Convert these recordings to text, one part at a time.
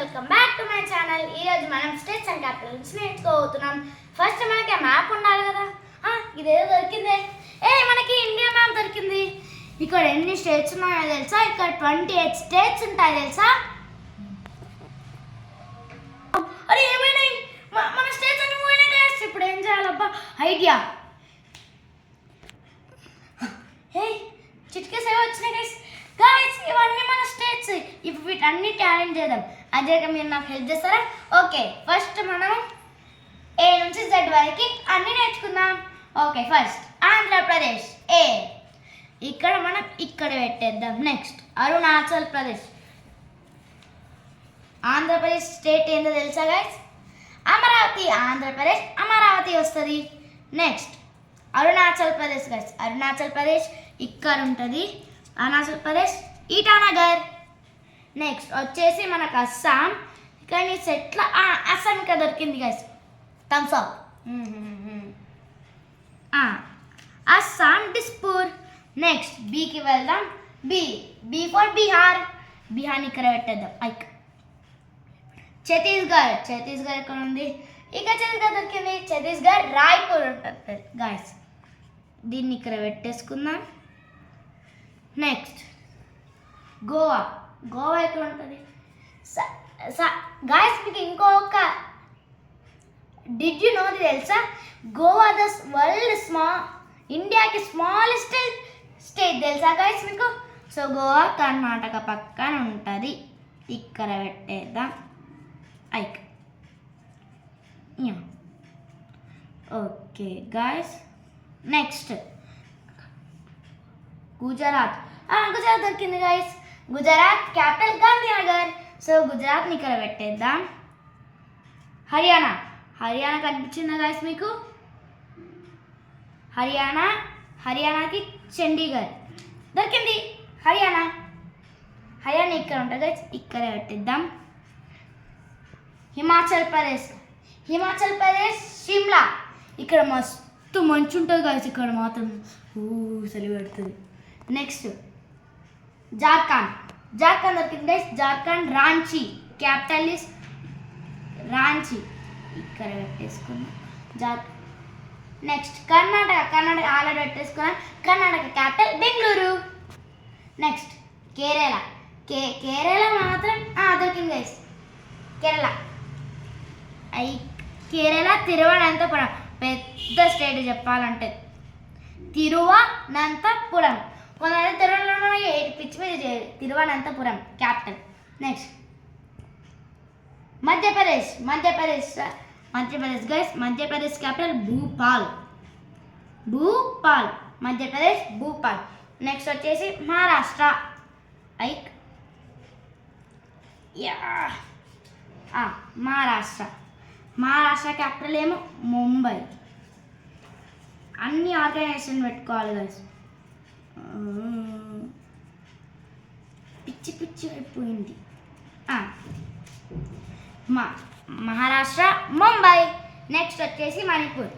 Welcome back to my channel. ఈరోజు మనం states and Capitals నేర్చుకోబోతున్నాం. First మనకి మ్యాప్ ఉండాలి కదా. ఇదేదో దొరికిందే. మనకి ఇండియా మ్యాప్ దొరికింది. ఇక్కడ ఎన్ని స్టేట్స్ ఉన్నాయో తెలుసా? ఇక్కడ 28 స్టేట్స్ ఉంటాయి తెలుసా? అరే ఏమైనాయి, మన స్టేట్స్ అన్ని పోయినాయి గైస్. ఇప్పుడు ఏం చేయాలబ్బా? ఐడియా. చిట్కేస్ ఏవో వచ్చినాయి గైస్. ఇవన్నీ మన స్టేట్స్. ఇప్పుడు వీటన్నిటి అరేంజ్ చేద్దాం. అదే మీరు నాకు హెల్ప్ చేస్తారా? ఓకే, ఫస్ట్ మనం ఏ నుంచి జెడ్ వరకు అన్నీ నేర్చుకుందాం. Okay, first Andhra Pradesh A. ఇక్కడ మనం ఇక్కడ పెట్టేద్దాం. నెక్స్ట్ అరుణాచల్ ప్రదేశ్. ఆంధ్రప్రదేశ్ స్టేట్ ఏందో తెలుసా గైస్? అమరావతి. ఆంధ్రప్రదేశ్ అమరావతి వస్తుంది. Next Arunachal Pradesh guys. అరుణాచల్ ప్రదేశ్ ఇక్కడ ఉంటుంది. అరుణాచల్ ప్రదేశ్ ఈటానగర్. నెక్స్ట్ వచ్చేసి మనకు అస్సాం. ఇక్కడ నీ సెట్ల అస్సాం ఇక్కడ దొరికింది guys. Thumbs up. Assam Dispur. Next బీకి వెళ్దాం. Be for Bihar. బీహార్ని ఇక్కడ పెట్టేద్దాం. ఛత్తీస్గఢ్. ఛత్తీస్గఢ్ ఇక్కడ ఉంది. ఇక ఛత్తీస్గఢ్ దొరికింది. ఛత్తీస్గఢ్ రాయ్పూర్ ఉంటుంది గాయస్. దీన్ని ఇక్కడ పెట్టేసుకుందాం. నెక్స్ట్ గోవా. గోవా ఎక్కడ ఉంటుంది గాయస్? మీకు ఇంకొక డిడ్ యూ నో తెలుసా? గోవా ద వరల్డ్ ఇండియాకి స్మాలెస్ట్ స్టేట్ తెలుసా గాయస్ మీకు? సో గోవా కర్ణాటక పక్కన ఉంటుంది. ఇక్కడ పెట్టేద్దాం. Okay guys. Next Gujarat. Gujarat దొరికింది guys. Gujarat capital Gandhinagar. So గుజరాత్ని ఇక్కడ పెట్టేద్దాం. హర్యానా. హర్యానా కనిపించిందా గాయస్ మీకు? హర్యానాకి చండీగఢ్ దొరికింది. హర్యానా ఇక్కడ ఉంటుంది గాయస్. ఇక్కడే పెట్టేద్దాం. హిమాచల్ ప్రదేశ్ షిమ్లా. ఇక్కడ మస్తు మంచు ఉంటుంది గాయస్. ఇక్కడ మాత్రం చలి పెడుతుంది. నెక్స్ట్ జార్ఖండ్ దొరికింది guys. Jharkhand Ranchi. Capital is Ranchi. ఇక్కడ పెట్టేసుకున్నాం. నెక్స్ట్ కర్ణాటక ఆల్రెడీ పెట్టేసుకున్నాం. కర్ణాటక క్యాపిటల్ బెంగళూరు. నెక్స్ట్ కేరళ మాత్రం దొరికింది గైస్. కేరళ తిరువనంతపురం. పెద్ద స్టేట్ చెప్పాలంటే తిరువనంతపురం. కొందరు తిరువనంతపురం పిచ్చి మీద చేయరు. Thiruvananthapuram capital. Next Madhya Pradesh guys. Madhya Pradesh capital Bhupal. Madhya Pradesh Bhupal. Next వచ్చేసి మహారాష్ట్ర. మహారాష్ట్ర క్యాపిటల్ ఏమో ముంబై. అన్ని ఆర్గనైజేషన్ పెట్టుకోవాలి గైస్. పిచ్చి అయిపోయింది. మహారాష్ట్ర ముంబై. నెక్స్ట్ వచ్చేసి మణిపూర్.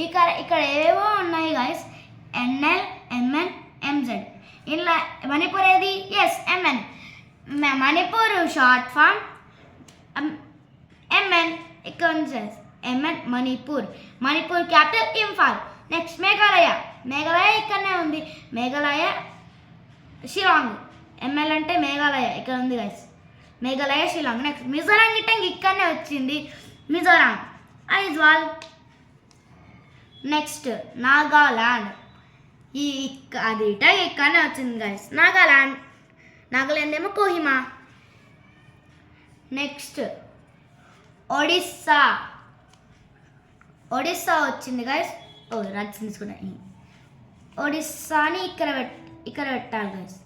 ఇక్కడ ఏవో ఉన్నాయి గైస్. NL MN MZ. ఇలా మణిపూర్ ఏది? Yes MN. Manipur short form MN. ఇక్కడ MN Manipur capital Imphal. Next Meghalaya ఇక్కడనే ఉంది. మేఘాలయ షిలాంగ్. ఎంఎల్ అంటే మేఘాలయ ఇక్కడ ఉంది గైస్. మేఘాలయ షిలాంగ్. నెక్స్ట్ మిజోరాం గిట్టంగి ఇక్కడనే వచ్చింది. మిజోరాం ఐజ్వాల్. నెక్స్ట్ నాగాలాండ్. అది ఇక్కడనే వచ్చింది గైస్. నాగాలాండ్ ఏమో కోహిమా. నెక్స్ట్ ఒడిస్సా వచ్చింది గైస్. రాజస్థాన్ తీసుకున్నాయి. ఒడిస్సాని ఇక్కడ పెట్టాలి గైస్.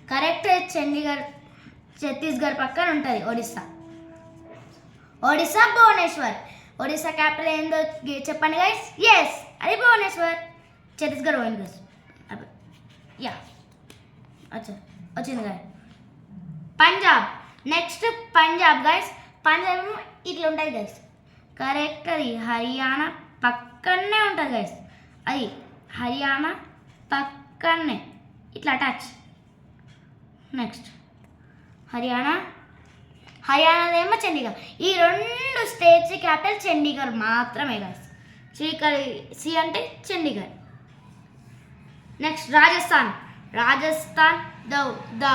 కరెక్ట్. ఛత్తీస్గఢ్ పక్కన ఉంటుంది ఒడిస్సా భువనేశ్వర్. ఒడిస్సా క్యాపిటల్ ఏందో చెప్పండి గైస్. ఎస్ అది భువనేశ్వర్. ఛత్తీస్గఢ్ పోయింది గైస్. వచ్చింది guys. Punjab. Next Punjab guys. Punjab ఇట్లా ఉంటుంది గైస్. కరెక్ట్. అది హర్యానా పక్కనే ఉంటుంది గైస్. అది హర్యానా పక్కనే ఇట్లా టచ్. నెక్స్ట్ హర్యానా హర్యానాదేమో చండీగఢ్. ఈ 2 స్టేట్స్ క్యాపిటల్ చండీగఢ్ మాత్రమే గైస్. సి అంటే Chandigarh. Next Rajasthan. The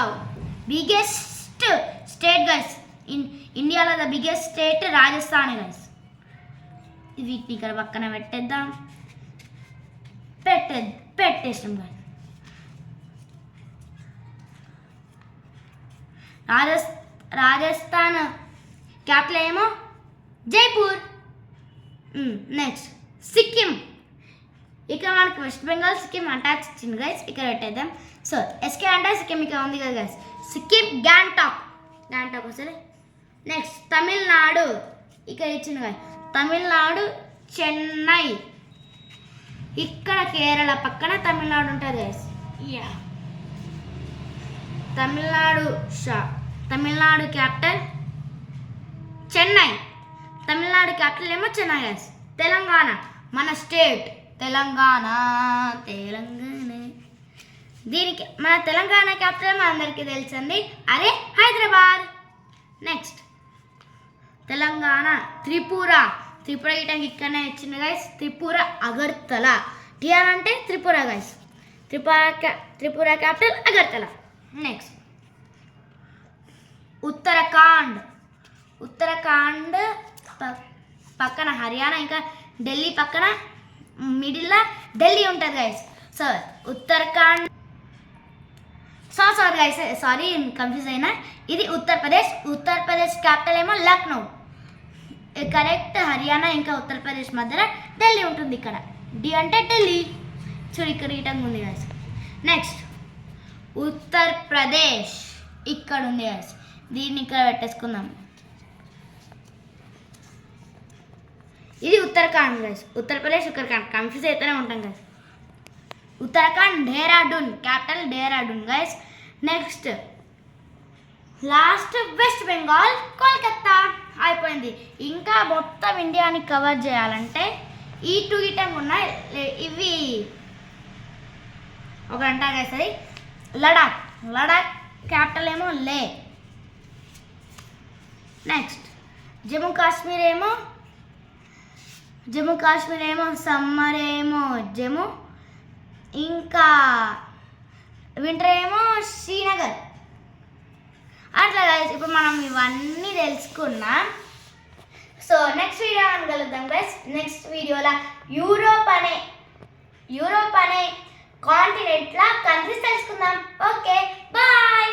biggest state guys. ఇండియాలో the biggest state Rajasthan guys. వీటిని ఇక్కడ పక్కన పెట్టేద్దాం. పెట్టేస్తాం గైస్. రాజస్థాన్ క్యాపిటల్ ఏమో జైపూర్. నెక్స్ట్ సిక్కిం. ఇక్కడ మనకి వెస్ట్ బెంగాల్ సిక్కిం అటాచ్ ఇచ్చింది గైస్, ఇక్కడ పెట్టేద్దాం. సో ఎస్కే అంటే సిక్కిం ఇక్కడ ఉంది కదా గైస్. సిక్కిం గ్యాంగ్టాక్ వస్తుంది. నెక్స్ట్ తమిళనాడు ఇక్కడ ఇచ్చింది గైస్. తమిళనాడు చెన్నై. ఇక్కడ కేరళ పక్కన తమిళనాడు ఉంటుంది guys. Tamil Nadu capital Chennai. Tamil Nadu capital ఏమో చెన్నై గైస్. తెలంగాణ మన స్టేట్ తెలంగాణ. దీనికి మన తెలంగాణ క్యాపిటల్ అందరికీ తెలుసండి, అదే హైదరాబాద్. నెక్స్ట్ తెలంగాణ. త్రిపుర ఇటానికి ఇక్కడనే ఇచ్చింది గైస్. త్రిపుర అగర్తల. టిఆర్ అంటే Tripura guys. Tripura capital Agartala. Next Uttarakhand పక్కన హర్యానా, ఇంకా ఢిల్లీ పక్కన మిడిల్లో ఢిల్లీ ఉంటుంది guys. So Uttarakhand. Sorry confuse అయినా. ఇది ఉత్తరప్రదేశ్ క్యాపిటల్ ఏమో లక్నో. కరెక్ట్. హర్యానా ఇంకా ఉత్తరప్రదేశ్ మధ్యలో ఢిల్లీ ఉంటుంది. ఇక్కడ డి అంటే ఢిల్లీ. చూడు ఇక్కడ ఇటంగా ఉంది గైస్. నెక్స్ట్ ఉత్తరప్రదేశ్ ఇక్కడ ఉంది గైస్. దీన్ని ఇక్కడ పెట్టేసుకుందాం. ఇది ఉత్తరాఖండ్ గైస్. ఉత్తరప్రదేశ్ కన్ఫ్యూజ్ అయితేనే ఉంటాం guys. Uttarakhand Dehradun capital Dehradun guys. Next last west Bengal Kolkata. అయిపోయింది. ఇంకా మొత్తం ఇండియాని కవర్ చేయాలంటే ఈ 2 గిటంగా ఉన్నాయి. ఇవి ఒక గంట వేస్తుంది. లడాక్ క్యాపిటల్ ఏమో లే. నెక్స్ట్ జమ్మూ కాశ్మీర్ ఏమో సమ్మర్ ఏమో జమ్మూ, ఇంకా వింటర్ ఏమో శ్రీనగర్. అట్లా గైస్ ఇప్పుడు మనం ఇవన్నీ తెలుసుకున్నాం. సో నెక్స్ట్ వీడియో కలుద్దాం గైస్. నెక్స్ట్ వీడియోలో యూరోప్ అనే కాంటినెంట్లా కంట్రీస్ తెలుసుకుందాం. Okay bye.